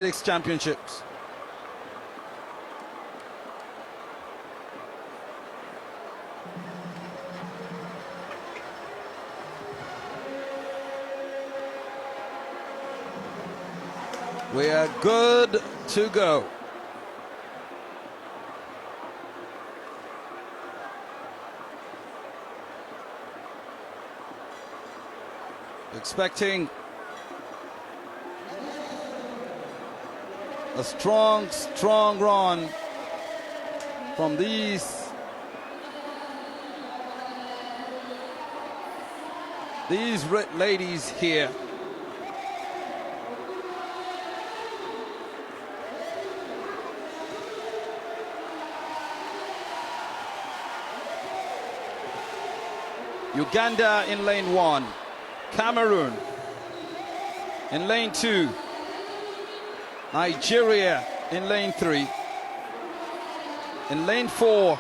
Championships. We are good to go. Expecting a strong run from these ladies here. Uganda in lane 1, Cameroon in lane 2, Nigeria in lane 3, in lane 4,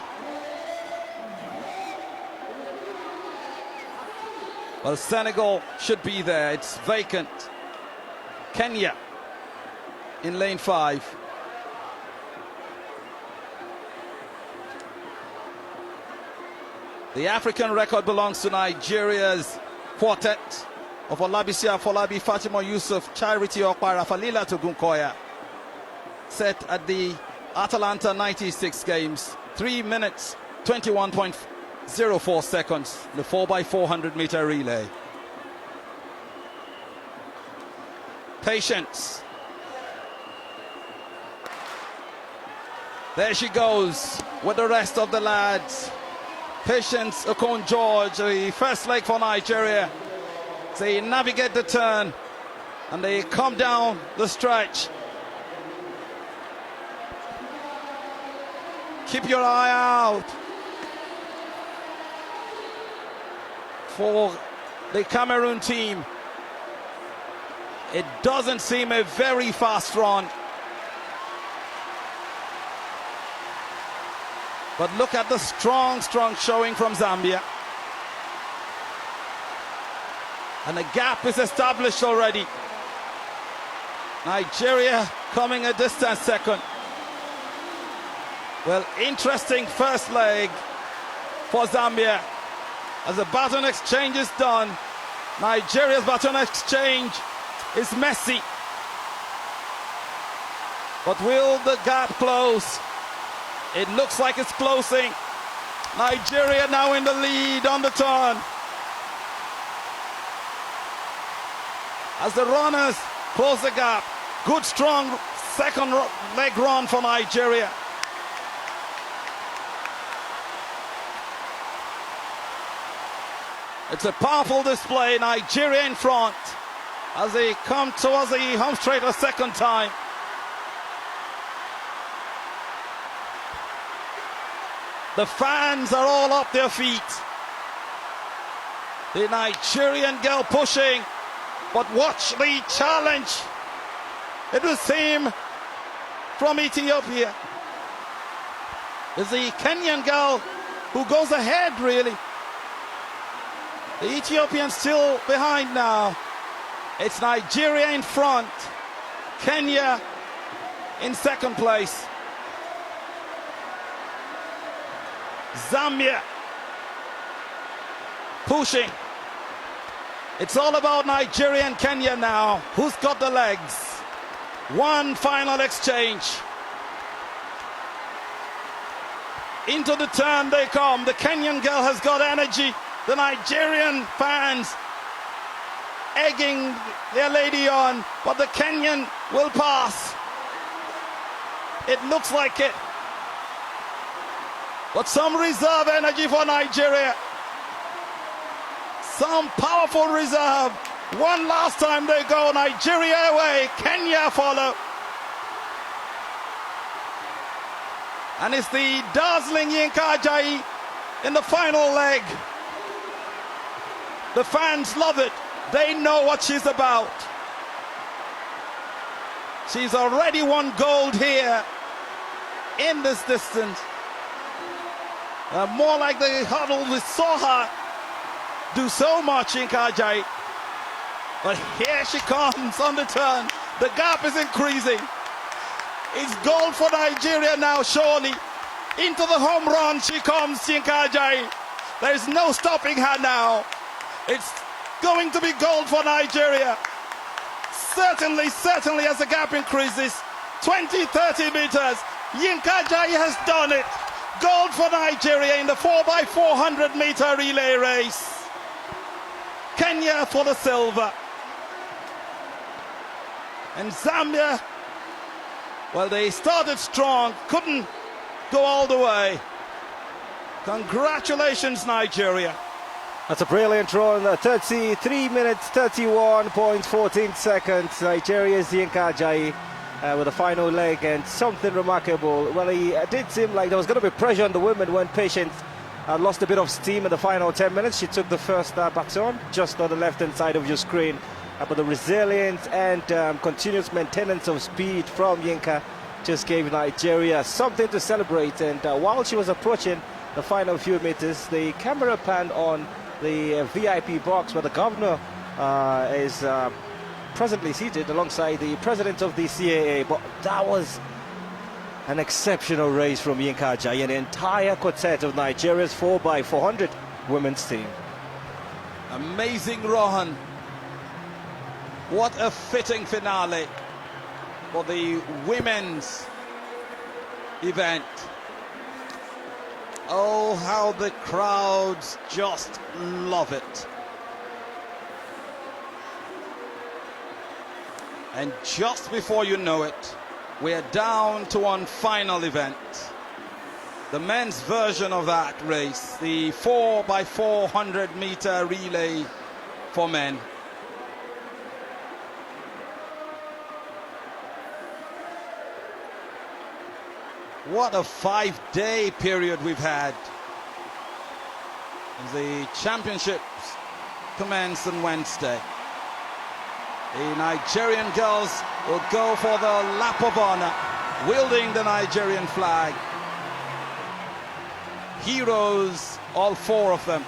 well, Senegal should be there, it's vacant, Kenya in lane 5. The African record belongs to Nigeria's quartet of Olabisi Afolabi, Fatima Yusuf, Charity Okpara, Falila Togunkoya, set at the Atalanta 96 games, 3 minutes 21.04 seconds, the 4x400 meter relay. Patience. There she goes with the rest of the lads. Patience Okon George, the first leg for Nigeria. They navigate the turn and they come down the stretch. Keep your eye out for the Cameroon team. It doesn't seem a very fast run. But look at the strong showing from Zambia. And a gap is established already. Nigeria coming a distant second. Well, interesting first leg for Zambia. As the baton exchange is done, Nigeria's baton exchange is messy. But will the gap close? It looks like it's closing. Nigeria now in the lead on the turn. As the runners close the gap. Good strong second leg run for Nigeria. It's a powerful display. Nigeria in front as they come towards the home straight a second time. The fans are all up their feet. The Nigerian girl pushing, but watch the challenge. It will seem from Ethiopia. It's the Kenyan girl who goes ahead, really. The Ethiopians still behind now. It's Nigeria in front. Kenya in second place. Zambia pushing. It's all about Nigeria and Kenya now. Who's got the legs? One final exchange. Into the turn they come. The Kenyan girl has got energy. The Nigerian fans egging their lady on, but the Kenyan will pass. It looks like it. But some reserve energy for Nigeria. Some powerful reserve. One last time they go. Nigeria away. Kenya follow. And it's the dazzling Yinka Ajayi in the final leg. The fans love it. They know what she's about. She's already won gold here in this distance. More like the hurdle we saw her do so much in Ajayi. But here she comes on the turn. The gap is increasing. It's gold for Nigeria now, surely. Into the home run she comes, Yinka Ajayi. There's no stopping her now. It's going to be gold for Nigeria. Certainly as the gap increases, 20, 30 meters, Yinka Ajayi has done it. Gold for Nigeria in the 4x400 meter relay race. Kenya for the silver. And Zambia, well, they started strong, couldn't go all the way. Congratulations, Nigeria. That's a brilliant run. 33 minutes, 31.14 seconds. Nigeria's Yinka Ajayi with the final leg, and something remarkable. Well, it did seem like there was going to be pressure on the women when Patience lost a bit of steam in the final 10 minutes. She took the first baton just on the left-hand side of your screen. But the resilience and continuous maintenance of speed from Yinka just gave Nigeria something to celebrate. And while she was approaching the final few meters, the camera panned on the VIP box where the governor is presently seated alongside the president of the CAA. But that was an exceptional race from Yinka Ajayi and the entire quartet of Nigeria's 4x400 women's team. Amazing run. What a fitting finale for the women's event. Oh, how the crowds just love it. And just before you know it, we're down to one final event. The men's version of that race, the 4x400 meter relay for men. What a 5-day period we've had. The championships commence on Wednesday. The Nigerian girls will go for the lap of honor, wielding the Nigerian flag. Heroes, all four of them.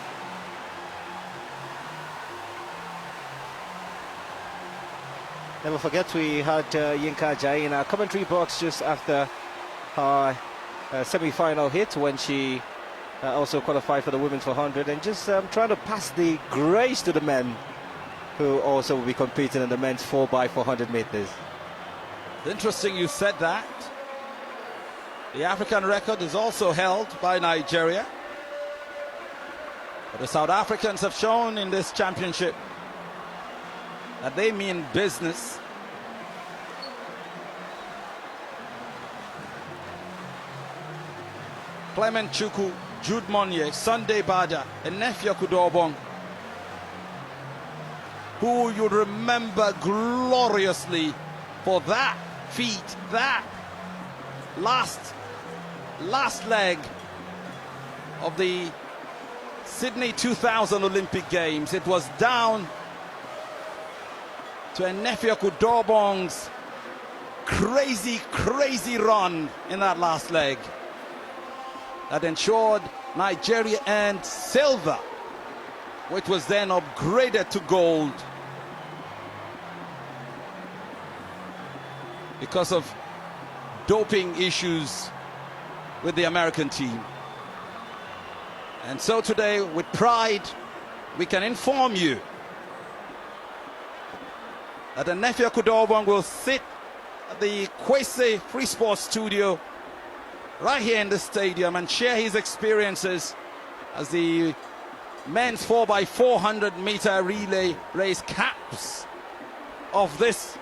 Never forget we had Yinka Ajayi in our commentary box just after her semi-final hit when she also qualified for the women's 400, and just trying to pass the grace to the men who also will be competing in the men's 4x400 meters. Interesting you said that. The African record is also held by Nigeria. But the South Africans have shown in this championship that they mean business. Clement Chukwu, Jude Monye, Sunday Bada, and Nefia Kudobong, who you remember gloriously for that feat, that last leg of the Sydney 2000 Olympic Games. It was down to Nefia Kudobong's crazy run in that last leg that ensured Nigeria earned silver, which was then upgraded to gold because of doping issues with the American team. And so today, with pride, we can inform you that Nefia Kudobong will sit at the Kwesi Free Sports Studio right here in the stadium and share his experiences as the men's 4x400 meter relay race caps of this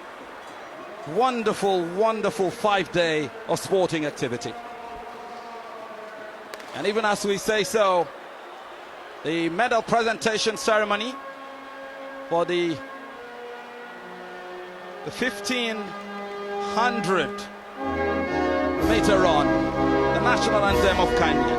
wonderful 5-day of sporting activity. And even as we say so, the medal presentation ceremony for the 1500 meter run, the national anthem of Kenya.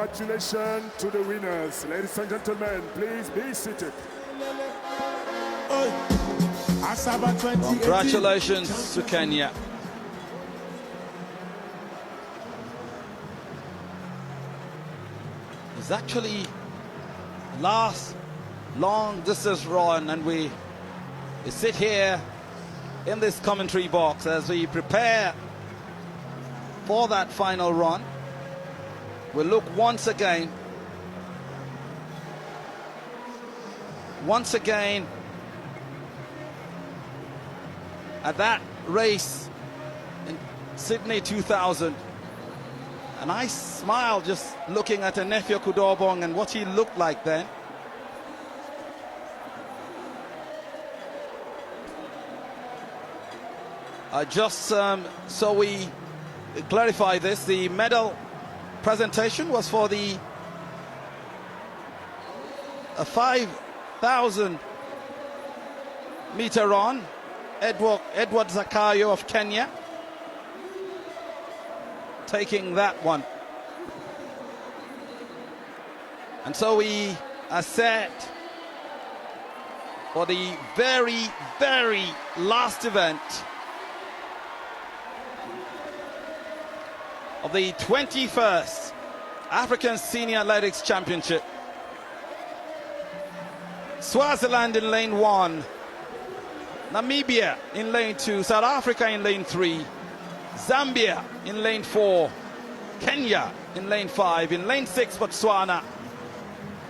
Congratulations to the winners. Ladies and gentlemen, please be seated. Asaba 2018. Congratulations to Kenya. It's actually last long distance run, and we sit here in this commentary box as we prepare for that final run. We'll look once again at that race in Sydney 2000. And I smiled just looking at Enefia Kudobong and what he looked like then. So we clarify this, the medal presentation was for the 5,000 meter run. Edward Zakayo of Kenya taking that one. And so we are set for the very, very last event of the 21st African Senior Athletics Championship. Swaziland in lane 1, Namibia in lane 2, South Africa in lane 3, Zambia in lane 4, Kenya in lane 5, in lane 6 Botswana,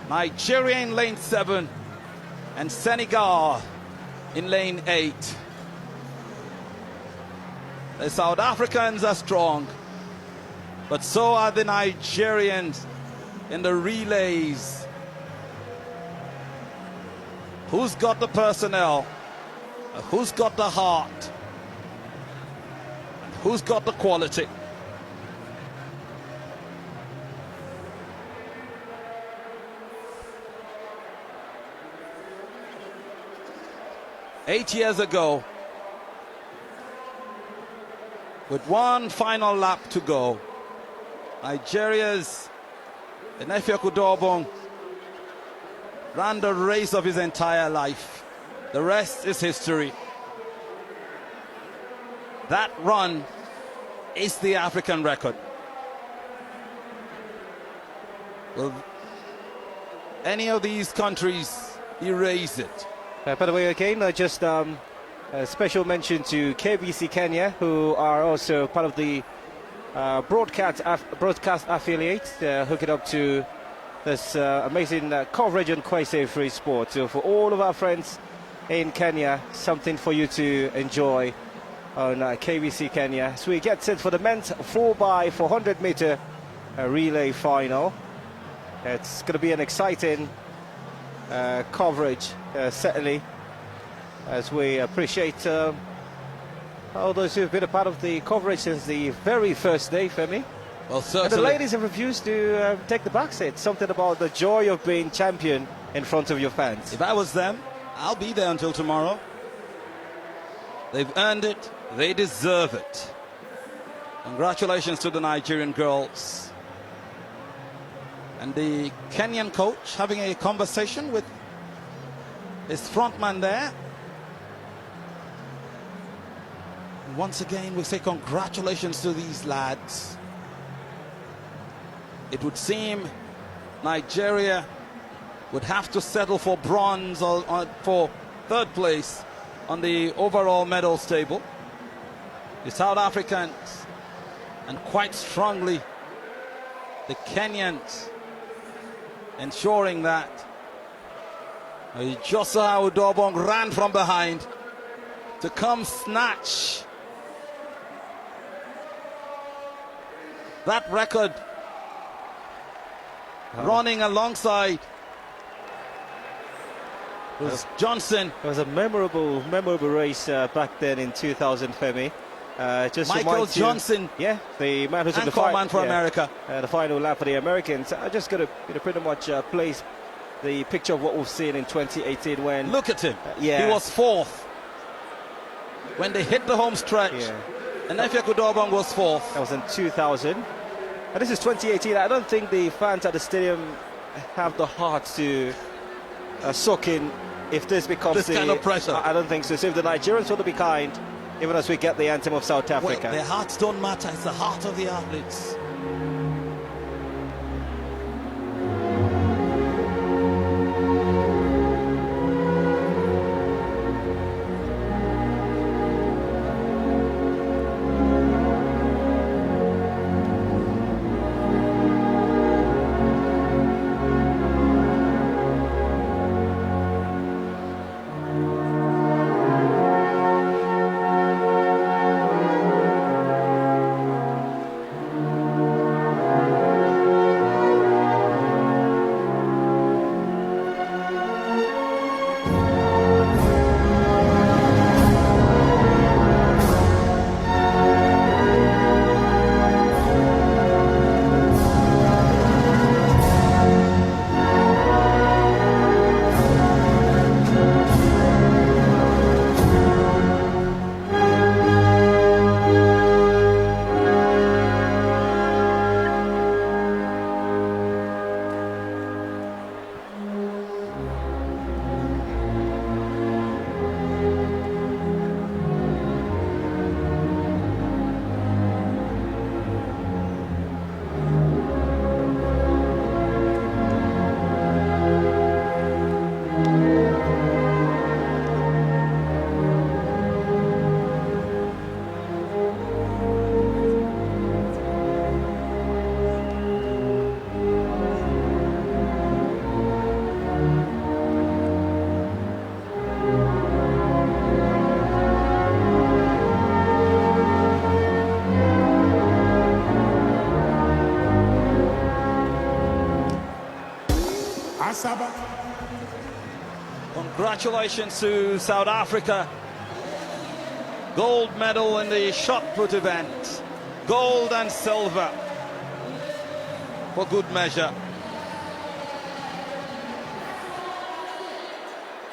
Nigeria in lane 7, and Senegal in lane 8. The South Africans are strong, but so are the Nigerians in the relays. Who's got the personnel? Who's got the heart? Who's got the quality? Eight years ago, with one final lap to go, Nigeria's Enefia Kudobong ran the race of his entire life. The rest is history. That run is the African record. Will any of these countries erase it? By the way, again, just a special mention to KBC Kenya, who are also part of the broadcast affiliate, hooking up to this amazing coverage on Kwese Free Sport. So for all of our friends in Kenya, something for you to enjoy on KBC Kenya. So we get set for the men's 4x400 meter relay final. It's going to be an exciting coverage, certainly, as we appreciate all those who've been a part of the coverage since the very first day, Femi. Well, certainly. And the ladies have refused to take the back seat. Something about the joy of being champion in front of your fans. If I was them, I'll be there until tomorrow. They've earned it. They deserve it. Congratulations to the Nigerian girls. And the Kenyan coach having a conversation with his frontman there. And once again, we say congratulations to these lads. It would seem Nigeria would have to settle for bronze or for third place on the overall medals table. The South Africans, and quite strongly the Kenyans, ensuring that. Joshua Udobong ran from behind to come snatch that record, running alongside was Johnson. It was a memorable race back then in 2000, Femi. Just Michael Johnson, yeah, the man who's in the man for America. The final lap for the Americans. I just got to pretty much place the picture of what we've seen in 2018 when... Look at him. Yeah. He was fourth when they hit the home stretch. Yeah. And Enefia Kudobong was fourth. That was in 2000. And this is 2018. I don't think the fans at the stadium have the heart to soak in if this becomes this kind of pressure. I don't think so. So if the Nigerians want to be kind, even as we get the anthem of South Africa. Well, their hearts don't matter. It's the heart of the athletes. Asaba. Congratulations to South Africa. Gold medal in the shot put event. Gold and silver for good measure.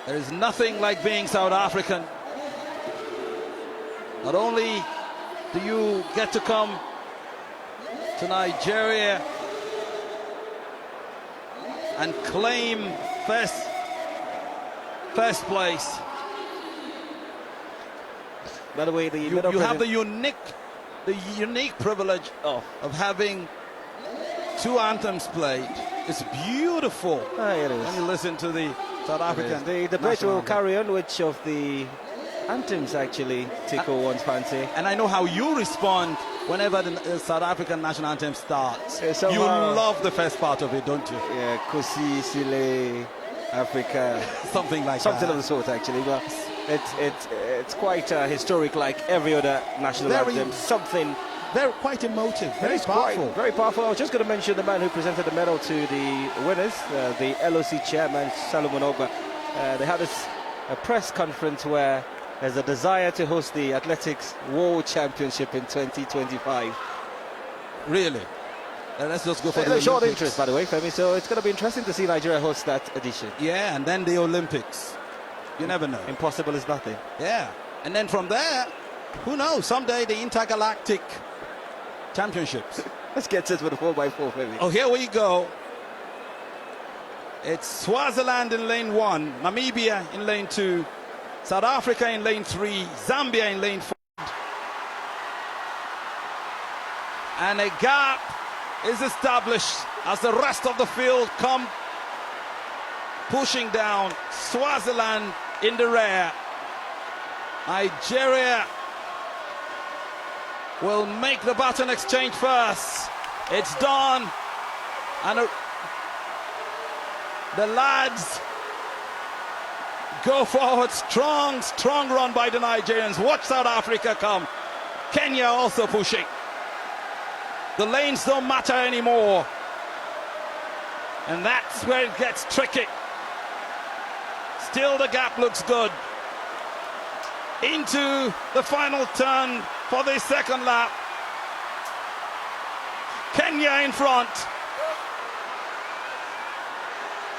There is nothing like being South African. Not only do you get to come to Nigeria and claim first place. By the way, You have the unique privilege of having two anthems played. It's beautiful. It is. When you listen to the South African. The debate will carry on which of the anthems actually tickle one's fancy. And I know how you respond whenever the South African national anthem starts. Yeah, you love the first part of it, don't you? Yeah, Kosi, Sile, Africa. Something like Something that. of the sort, actually. But it's quite historic, like every other national anthem. Something. They're quite emotive, very powerful. Very powerful. I was just going to mention the man who presented the medal to the winners, the LOC chairman, Solomon Ogba. They had a press conference where there's a desire to host the Athletics World Championship in 2025. Really? Let's just go for the short Olympics. interest, by the way, Femi. So it's going to be interesting to see Nigeria host that edition. Yeah, and then the Olympics. You never know. Impossible is nothing. Yeah, and then from there, who knows? Someday the intergalactic championships. Let's get set for the 4x4, Femi. Oh, here we go. It's Swaziland in lane 1, Namibia in lane 2, South Africa in lane 3, Zambia in lane 4. And a gap is established as the rest of the field come pushing down. Swaziland in the rear. Nigeria will make the baton exchange first. It's done. And the lads go forward. Strong run by the Nigerians. Watch South Africa come. Kenya also pushing. The lanes don't matter anymore. And that's where it gets tricky. Still the gap looks good. Into the final turn for the second lap. Kenya in front.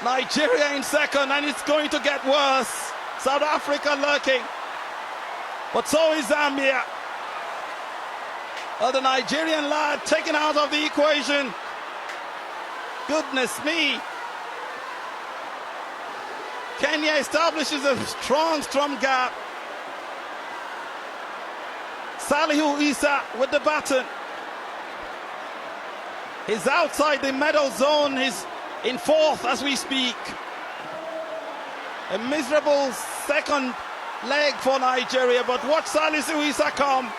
Nigeria in second, and it's going to get worse. South Africa lurking. But so is Zambia. Well, the Nigerian lad taken out of the equation. Goodness me. Kenya establishes a strong gap. Salihu Isa with the baton. He's outside the medal zone. He's in fourth as we speak. A miserable second leg for Nigeria, but watch Salihu Isa come.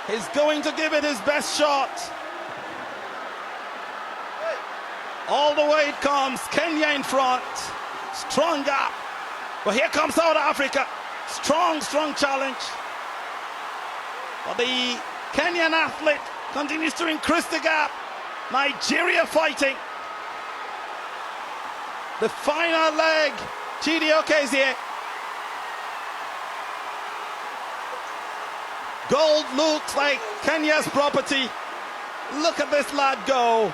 He's going to give it his best shot. All the way it comes. Kenya in front. Strong gap. But here comes South Africa. Strong challenge. But the Kenyan athlete continues to increase the gap. Nigeria fighting. The final leg. Chidi Okezie. Gold looks like Kenya's property. Look at this lad go.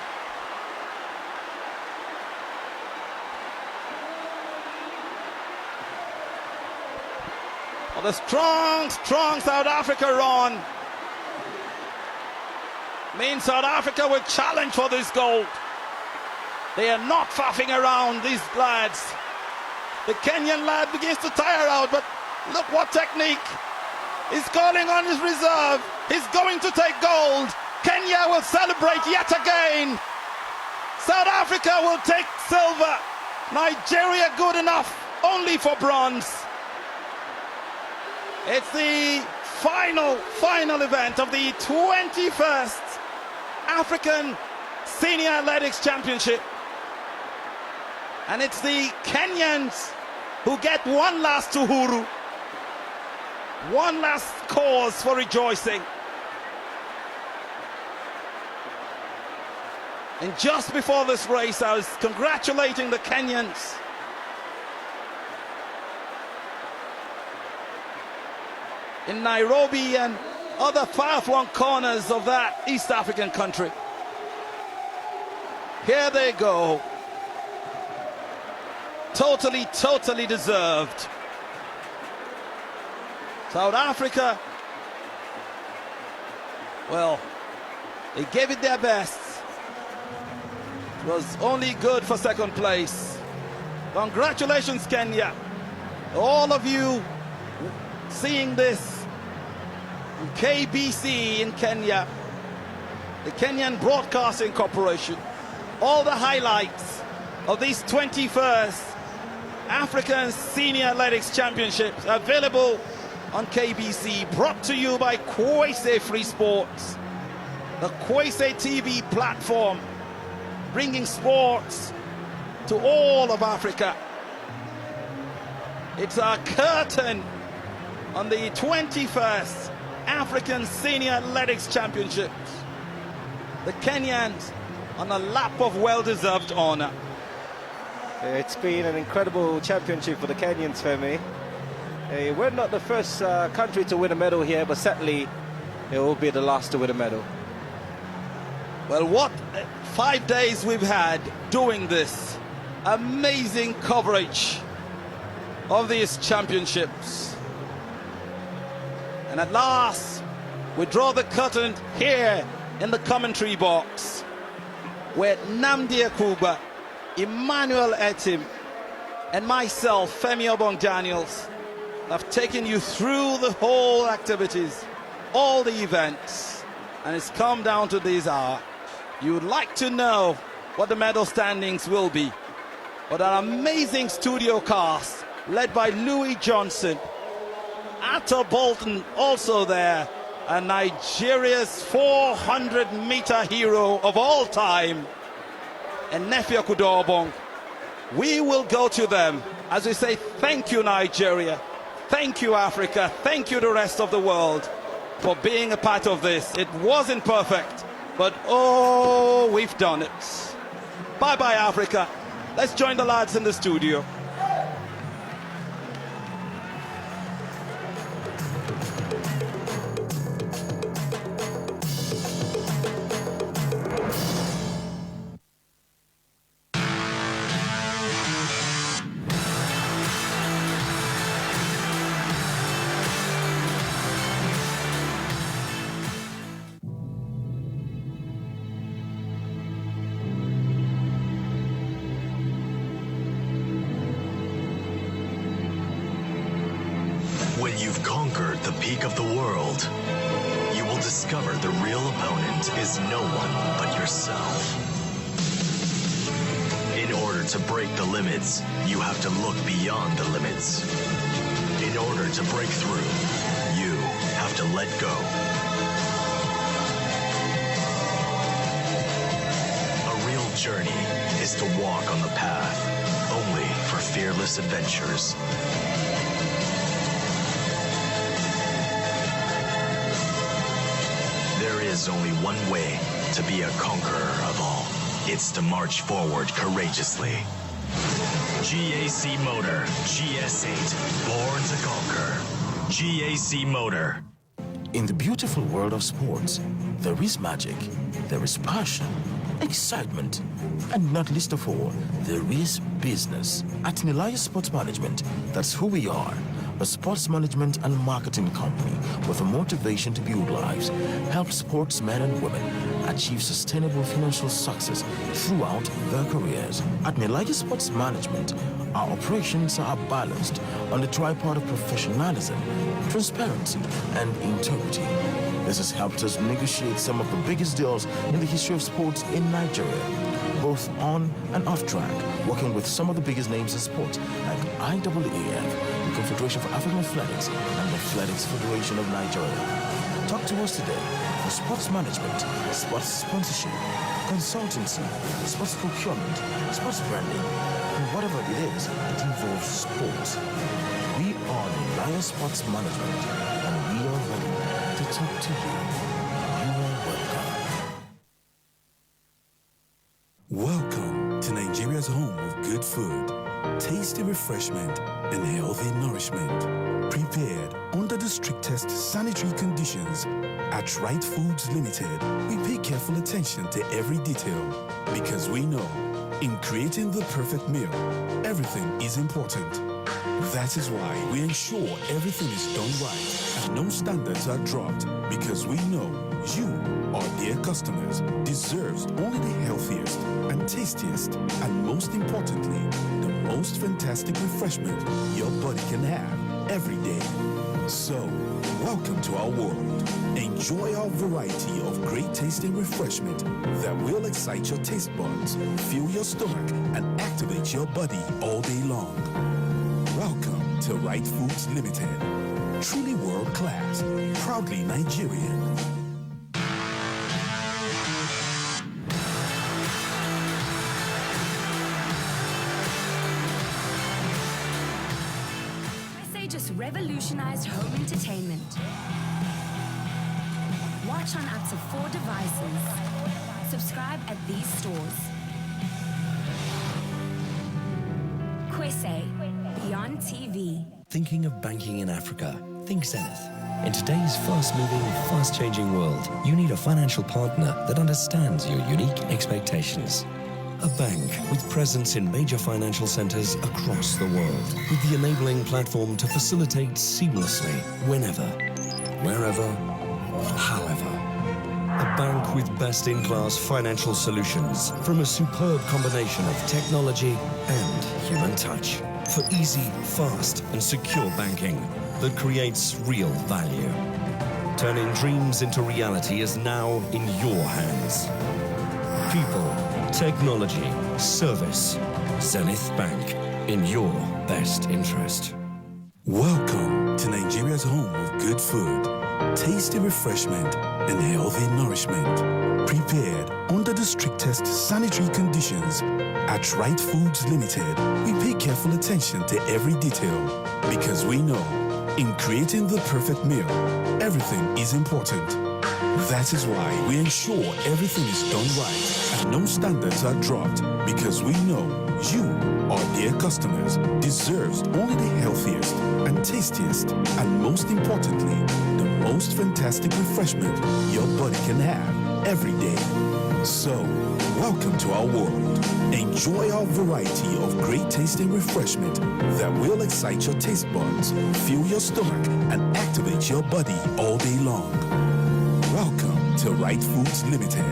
The strong South Africa run means South Africa will challenge for this gold. They are not faffing around, these lads. The Kenyan lad begins to tire out, but look what technique. He's calling on his reserve. He's going to take gold. Kenya will celebrate yet again. South Africa will take silver. Nigeria good enough only for bronze. It's the final event of the 21st African Senior Athletics Championship. And it's the Kenyans who get one last uhuru, one last cause for rejoicing. And just before this race, I was congratulating the Kenyans. In Nairobi and other far-flung corners of that East African country. Here they go. Totally deserved. South Africa, well, they gave it their best. It was only good for second place. Congratulations, Kenya. All of you seeing this on KBC in Kenya, the Kenyan Broadcasting Corporation, all the highlights of these 21st African Senior Athletics Championships available on KBC, brought to you by Kwese Free Sports, the Kwese TV platform, bringing sports to all of Africa. It's our curtain on the 21st African Senior Athletics Championships. The Kenyans on a lap of well-deserved honor. It's been an incredible championship for the Kenyans, Femi. We're not the first country to win a medal here, but certainly it will be the last to win a medal. Well, what 5 days we've had doing this. Amazing coverage of these championships. And at last, we draw the curtain here in the commentary box, where Namdi Akuba, Emmanuel Etim, and myself, Femi Obong-Daniels, have taken you through the whole activities, all the events, and it's come down to this hour. You would like to know what the medal standings will be, but an amazing studio cast led by Louis Johnson, Atta Bolton also there, and Nigeria's 400-meter hero of all time, and Nefia Kudobong. We will go to them as we say thank you, Nigeria, thank you, Africa, thank you, the rest of the world, for being a part of this. It wasn't perfect, but oh, we've done it. Bye-bye, Africa. Let's join the lads in the studio. wake of the world, you will discover the real opponent is no one but yourself. In order to break the limits, you have to look beyond the limits. In order to break through, you have to let go. A real journey is to walk on the path, only for fearless adventures. There is only one way to be a conqueror of all. It's to march forward courageously. GAC Motor, GS8, born to conquer. GAC Motor. In the beautiful world of sports, there is magic, there is passion, excitement, and not least of all, there is business. At Nilaya Sports Management, that's who we are. A sports management and marketing company with a motivation to build lives, help sportsmen and women achieve sustainable financial success throughout their careers. At Nilaya Sports Management, our operations are balanced on the tripod of professionalism, transparency, and integrity. This has helped us negotiate some of the biggest deals in the history of sports in Nigeria, both on and off track, working with some of the biggest names in sports like IAAF, the Confederation for African Athletics, and the Athletics Federation of Nigeria. Talk to us today for sports management, sports sponsorship, consultancy, sports procurement, sports branding, and whatever it is that involves sports. We are Nilaya Sports Management, and we are ready to talk to you. You are welcome. Welcome to Nigeria's home of good food, tasty refreshment, and healthy nourishment. Prepared under the strictest sanitary conditions. At Right Foods Limited, we pay careful attention to every detail because we know in creating the perfect meal, everything is important. That is why we ensure everything is done right and no standards are dropped because we know you, our dear customers, deserves only the healthiest and tastiest and most importantly, the most fantastic refreshment your body can have every day. So, welcome to our world. Enjoy our variety of great tasting refreshment that will excite your taste buds, fill your stomach, and activate your body all day long. Welcome to Right Foods Limited. Truly world class, proudly Nigerian. Just revolutionized home entertainment. Watch on up to 4 devices. Subscribe at these stores. Kwese, Beyond TV. Thinking of banking in Africa? Think Zenith. In today's fast-moving, fast-changing world, you need a financial partner that understands your unique expectations. A bank with presence in major financial centers across the world, with the enabling platform to facilitate seamlessly, whenever, wherever, however. A bank with best-in-class financial solutions from a superb combination of technology and human touch for easy, fast, and secure banking that creates real value. Turning dreams into reality is now in your hands. People, technology, service. Zenith Bank, in your best interest. Welcome to Nigeria's home of good food, tasty refreshment, and healthy nourishment. Prepared under the strictest sanitary conditions. At Right Foods Limited, we pay careful attention to every detail because we know in creating the perfect meal, everything is important. That is why we ensure everything is done right and no standards are dropped because we know you, our dear customers, deserves only the healthiest and tastiest and most importantly, the most fantastic refreshment your body can have every day. So, welcome to our world. Enjoy our variety of great tasting refreshment that will excite your taste buds, fill your stomach, and activate your body all day long. Welcome to Right Foods Limited.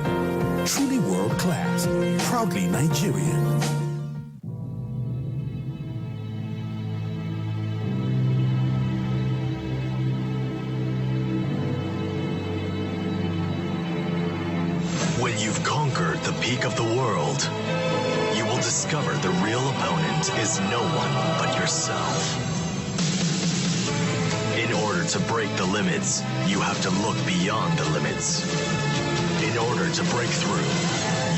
Truly world class, proudly Nigerian. you've conquered the peak of the world, you will discover the real opponent is no one but yourself. In order to break the limits, you have to look beyond the limits. In order to break through,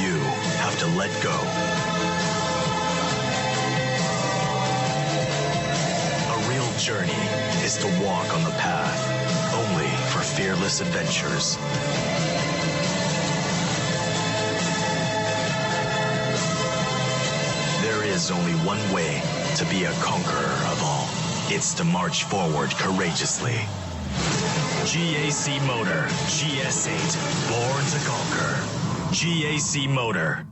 you have to let go. A real journey is to walk on the path, only for fearless adventures. There is only one way to be a conqueror of all. It's to march forward courageously. GAC Motor, GS8, born to conquer. GAC Motor.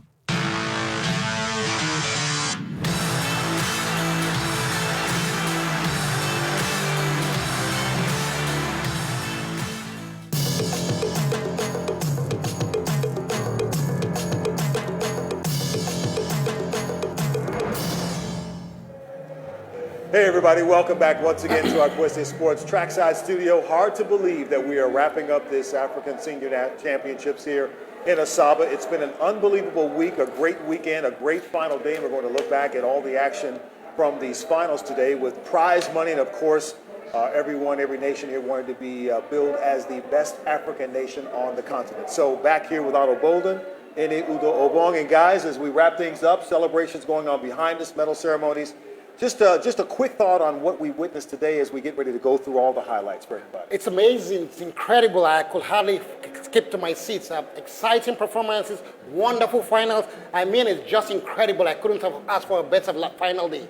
Hey everybody, welcome back once again to our Queste Sports Trackside Studio. Hard to believe that we are wrapping up this African Senior Championships here in Asaba. It's been an unbelievable week, a great weekend, a great final day, and we're going to look back at all the action from these finals today with prize money, and of course, every nation here wanted to be billed as the best African nation on the continent. So back here with Otto Bolden, Ene Udo Obong, and guys, as we wrap things up, celebrations going on behind us, medal ceremonies. Just a quick thought on what we witnessed today as we get ready to go through all the highlights for everybody. It's amazing. It's incredible. I could hardly skip to my seats. Exciting performances, wonderful finals. I mean, it's just incredible. I couldn't have asked for a better final day.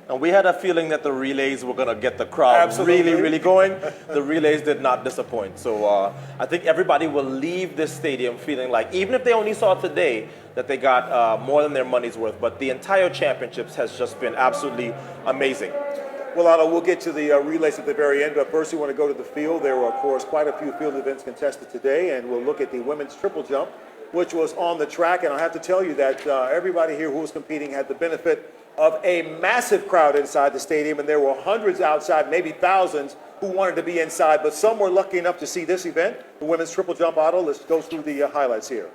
And we had a feeling that the relays were going to get the crowd really going. The relays did not disappoint. So I think everybody will leave this stadium feeling like, even if they only saw today, that they got more than their money's worth. But the entire championships has just been absolutely amazing. Well, Otto, we'll get to the relays at the very end, but first we want to go to the field. There were, of course, quite a few field events contested today, and we'll look at the women's triple jump, which was on the track. And I have to tell you that everybody here who was competing had the benefit of a massive crowd inside the stadium, and there were hundreds outside, maybe thousands, who wanted to be inside, but some were lucky enough to see this event, the women's triple jump. Otto, let's go through the highlights here.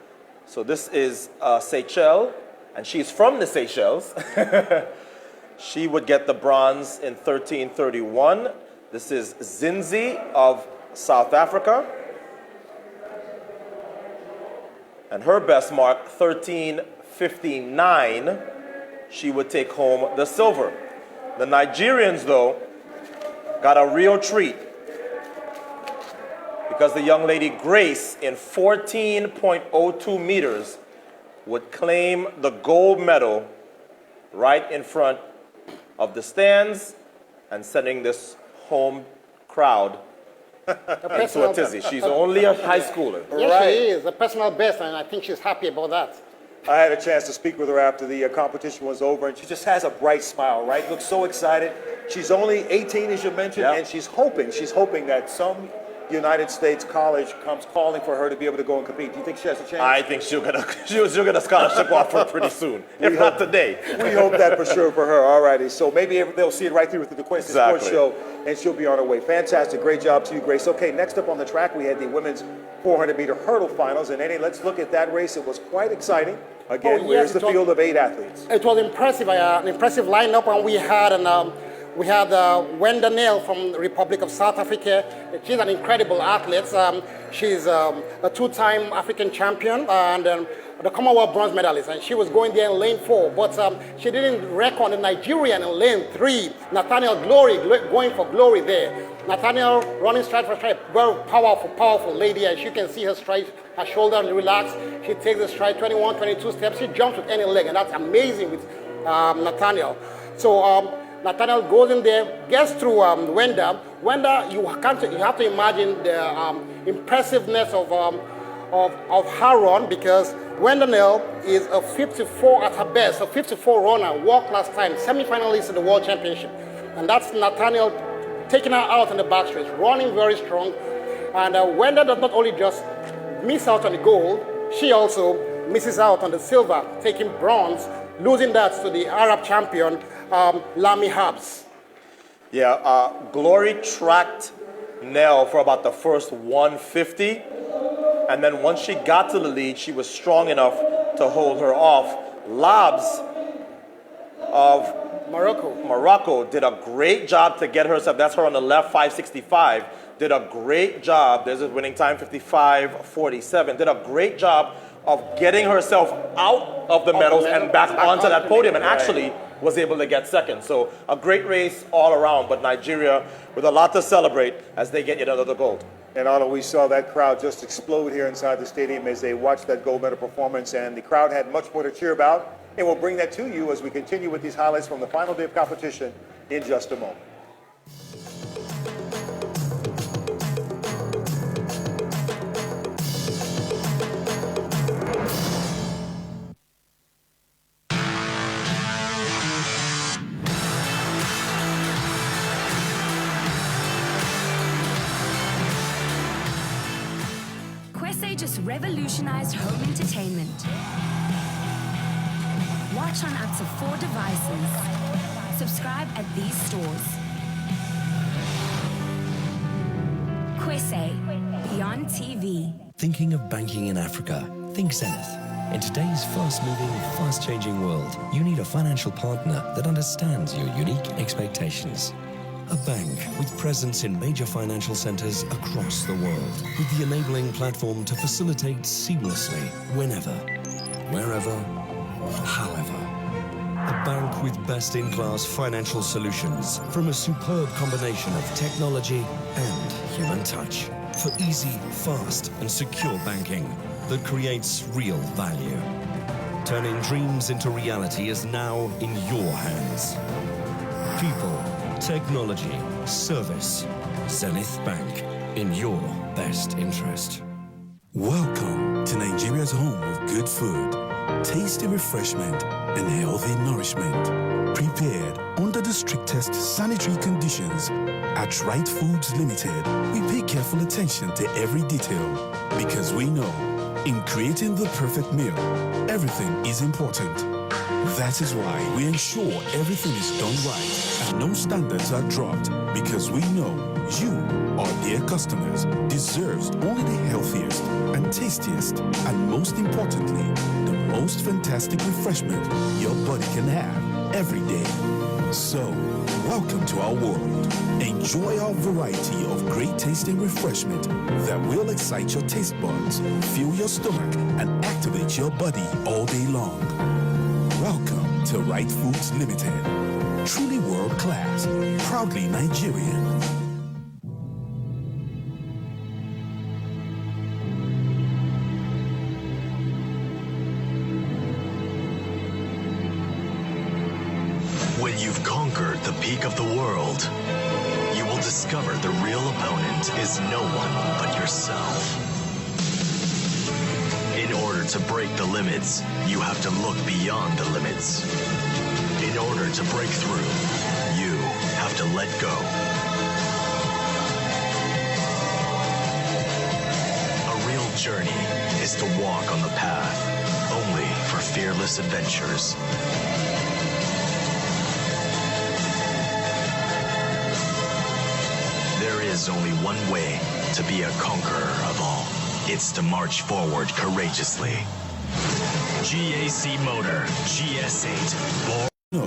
So this is Seychelles, and she's from the Seychelles. She would get the bronze in 13:31. This is Zinzi of South Africa. And her best mark, 13:59. She would take home the silver. The Nigerians, though, got a real treat because the young lady Grace, in 14.02 meters, would claim the gold medal right in front of the stands and sending this home crowd into a tizzy. She's only a high schooler. Yes, she is. A personal best, and I think she's happy about that. I had a chance to speak with her after the competition was over, and she just has a bright smile, right? Looks so excited. She's only 18, as you mentioned, and she's hoping that some United States college comes calling for her to be able to go and compete. Do you think she has a chance? I think she'll get a scholarship offer pretty soon, if not today. We hope that for sure for her. All righty. So maybe they'll see it right through with the Queste Sports Show, and she'll be on her way. Fantastic. Great job to you, Grace. Okay, next up on the track, we had the women's 400-meter hurdle finals. And Eddie, let's look at that race. It was quite exciting. Again, here's the field of 8 athletes. It was impressive, an impressive lineup, and we had Wenda Neal from the Republic of South Africa. She's an incredible athlete. She's a 2-time African champion and the Commonwealth bronze medalist, and she was going there in lane 4, but she didn't reckon the Nigerian in lane 3, Nathaniel Glory, going for glory there. Nathaniel running stride for stride, very powerful lady, as you can see her stride, her shoulder relaxed. She takes the stride 21, 22 steps. She jumps with any leg, and that's amazing with Nathaniel. So Nathaniel goes in there, gets through Wenda. Wenda, you have to imagine the impressiveness of her run, because Wenda Neal is a 54 at her best, a 54 runner, walked last time, semi-finalist in the World Championship. And that's Nathaniel taking her out in the backstretch, running very strong. And Wenda does not only just miss out on the gold, she also misses out on the silver, taking bronze, losing that to the Arab champion, Lami Habs. Yeah, Glory tracked Nell for about the first 150, And then once she got to the lead, she was strong enough to hold her off. Labs of Morocco did a great job to get herself. That's her on the left, 565. Did a great job. There's a winning time, 55.47. Did a great job of getting herself out of the medals and back onto that podium, and actually was able to get second. So a great race all around, but Nigeria with a lot to celebrate as they get yet another gold. And Arnold, we saw that crowd just explode here inside the stadium as they watched that gold medal performance, and the crowd had much more to cheer about. And we'll bring that to you as we continue with these highlights from the final day of competition in just a moment. Kwese just revolutionized home entertainment. Watch on up to 4 devices. Subscribe at these stores. Kwese, Beyond TV. Thinking of banking in Africa? Think Zenith. In today's fast-moving, fast-changing world, you need a financial partner that understands your unique expectations. A bank with presence in major financial centers across the world, with the enabling platform to facilitate seamlessly whenever, wherever, however. A bank with best-in-class financial solutions from a superb combination of technology and human touch for easy, fast, and secure banking that creates real value. Turning dreams into reality is now in your hands. People, technology, service. Zenith Bank, in your best interest. Welcome to Nigeria's home of good food, tasty refreshment, and healthy nourishment. Prepared under the strictest sanitary conditions. At Right Foods Limited, we pay careful attention to every detail because we know in creating the perfect meal, everything is important. That is why we ensure everything is done right and no standards are dropped, because we know you, our dear customers, deserves only the healthiest and tastiest and most importantly, the most fantastic refreshment your body can have every day. So, welcome to our world. Enjoy our variety of great tasting refreshment that will excite your taste buds, fill your stomach, and activate your body all day long. Welcome to Right Foods Limited. Truly world class, proudly Nigerian. When you've conquered the peak of the world, you will discover the real opponent is no one but yourself. In order to break the limits, you have to look beyond the limits. In order to break through, you have to let go. A real journey is to walk on the path, only for fearless adventures. There is only one way to be a conqueror of all. It's to march forward courageously. GAC Motor, GS8, born. No,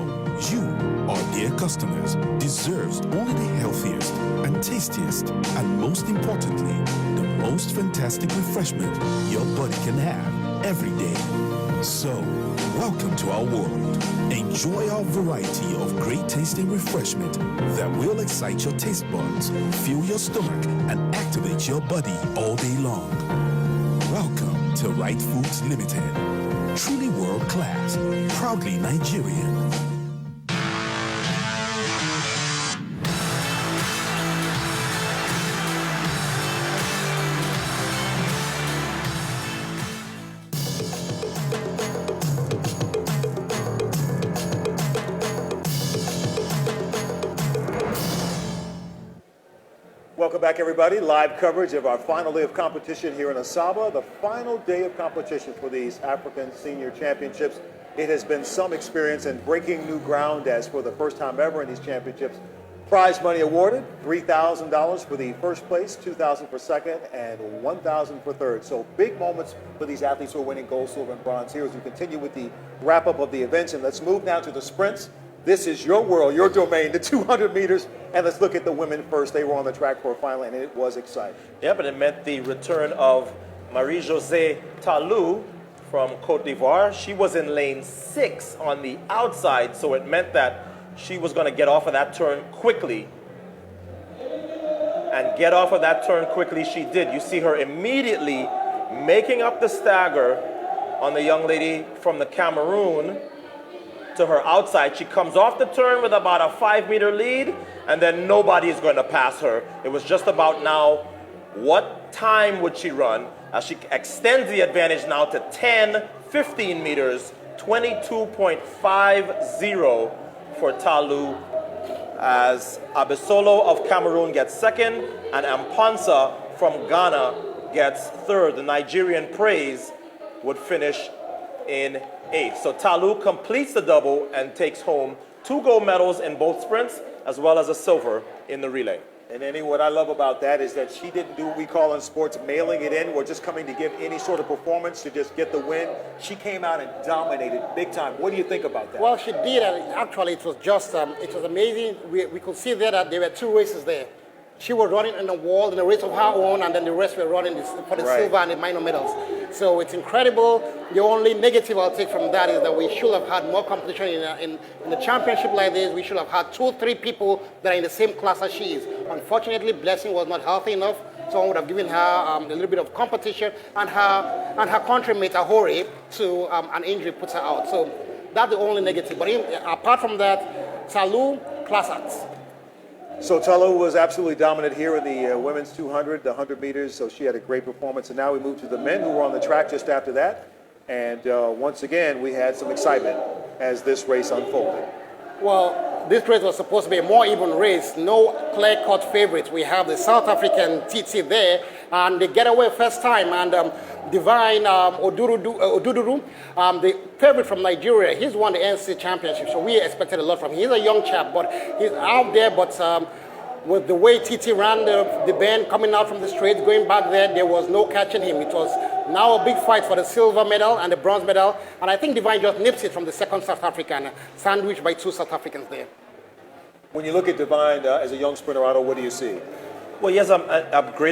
you, our dear customers, deserves only the healthiest and tastiest and most importantly, the most fantastic refreshment your body can have every day. So, welcome to our world. Enjoy our variety of great tasting refreshment that will excite your taste buds, fill your stomach, and activate your body all day long. Welcome to Right Foods Limited. Truly world class, proudly Nigerian. Welcome back, everybody. Live coverage of our final day of competition here in Asaba, the final day of competition for these African Senior Championships. It has been some experience in breaking new ground, as for the first time ever in these championships, Prize money awarded, $3,000 for the first place, $2,000 for second, and $1,000 for third. So big moments for these athletes who are winning gold, silver, and bronze here as we continue with the wrap-up of the events. And let's move now to the sprints. This is your world, your domain, the 200 meters. And let's look at the women first. They were on the track for a final, and it was exciting. Yeah, but it meant the return of Marie-Josée Talou from Côte d'Ivoire. She was in lane 6 on the outside, so it meant that she was going to get off of that turn quickly. And get off of that turn quickly she did. You see her immediately making up the stagger on the young lady from the Cameroon to her outside. She comes off the turn with about a 5-meter lead, and then nobody is going to pass her. It was just about now, what time would she run? As she extends the advantage now to 10, 15 meters, 22.50 for Talou, as Abisolo of Cameroon gets second, and Ampansa from Ghana gets third. The Nigerian praise would finish in 8th. So Talou completes the double and takes home 2 gold medals in both sprints, as well as a silver in the relay. And Annie, what I love about that is that she didn't do what we call in sports mailing it in, or just coming to give any sort of performance to just get the win. She came out and dominated big time. What do you think about that? Well, she did, and actually it was just, it was amazing. We could see there that there were 2 races there. She was running in the wall in the race of her own, and then the rest were running for the silver and the minor medals. So it's incredible. The only negative I'll take from that is that we should have had more competition in a championship like this. We should have had 2 or 3 people that are in the same class as she is. Unfortunately, Blessing was not healthy enough. Someone would have given her a little bit of competition, and her countrymate Ahori to an injury puts her out. So that's the only negative. But apart from that, Talou, class acts. So Talou was absolutely dominant here in the women's 200, the 100 meters, so she had a great performance. And now we move to the men who were on the track just after that. And once again, we had some excitement as this race unfolded. Well, this race was supposed to be a more even race. No clear-cut favorites. We have the South African TT there, and they get away first time. And Divine Oduduru, the favorite from Nigeria, he's won the NC championship, so we expected a lot from him. He's a young chap, but he's out there. But with the way TT ran the bend, coming out from the straight, going back there was no catching him. It was now a big fight for the silver medal and the bronze medal, and I think Divine just nips it from the second South African, sandwiched by 2 South Africans there. When you look at Divine as a young sprinter, Otto, what do you see? Well, he has an upgraded